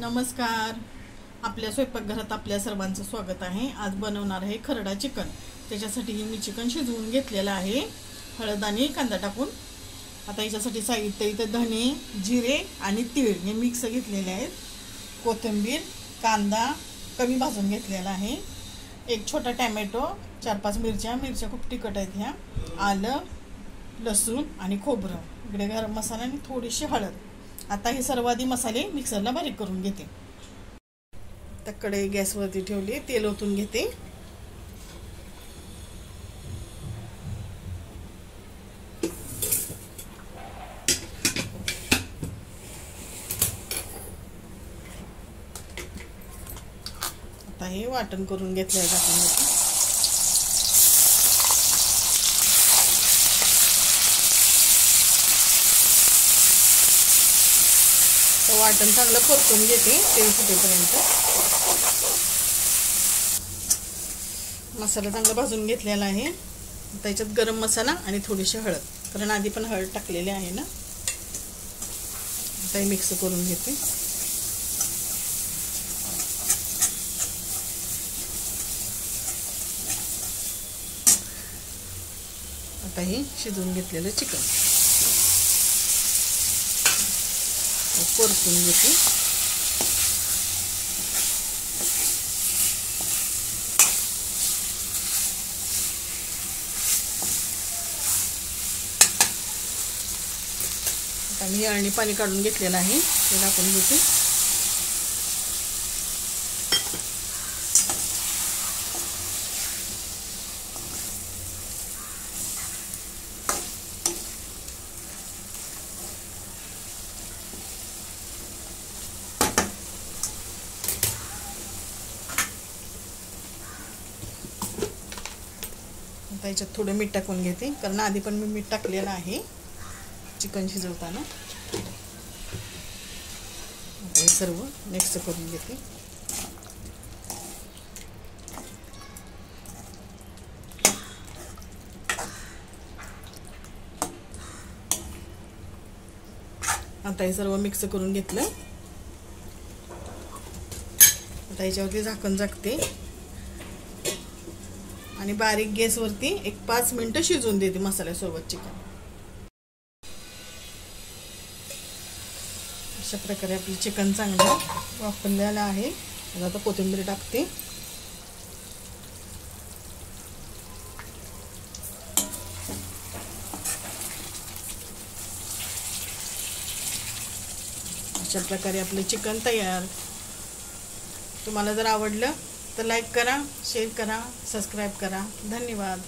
नमस्कार. आपल्या स्वयंपाकघरात आपल्या सर्वांचं स्वागत आहे. आज बनवणार आहे खरडा चिकन. त्याच्यासाठी मी चिकन शिजवून घेतलेलं आहे हळद आणि कांदा टाकून. आता याच्यासाठी साहित्य इथं धणे, जिरे आणि तीळ हे मिक्स घेतलेले आहेत. कोथिंबीर, कांदा कमी भाजून घेतलेला आहे. एक छोटा टॅमॅटो, 4-5 मिरच्या खूप तिखट आहेत ह्या, आलं, लसूण आणि खोबरं, इकडे गरम मसाला आणि थोडीशी हळद. आता हे सर्व आधी मसाले मिक्सरला बारीक करून घेते. आता कढई गॅसवरती ठेवली, तेल ओतून घेते. आता हे वाटण करून घेतलंय टाकून वाटण चांगलं परतून घेते तेल सुटेपर्यंत. मसाला चांगला भाजून घेतलेला आहे. त्याच्यात गरम मसाला आणि थोडीशी हळद, कारण आधी पण हळद टाकलेली आहे ना. आता मिक्स करून घेते. आता हे शिजवून घेतलेलं चिकन परतून घेते. आता मी अळणी पाणी काढून घेतलेलं आहे, ते टाकून घेते. याच्यात थोडं मीठ टाकून घेते, कारण आधी पण मी मीठ टाकलेलं आहे चिकन शिजवताना. हे सर्व मिक्स करून घेते. आता हे सर्व मिक्स करून घेतलं. आता याच्यावरती झाकण झाकते आणि बारीक गॅसवरती एक 5 मिनिटं शिजवून देते मसाल्यासोबत चिकन. अशा प्रकारे आपलं चिकन चांगलं वाफरलेलं आहे. आता कोथिंबीर टाकते. अशा प्रकारे आपलं चिकन तयार. तुम्हाला जर आवडलं तर लाईक करा, शेअर करा, सबस्क्राईब करा. धन्यवाद.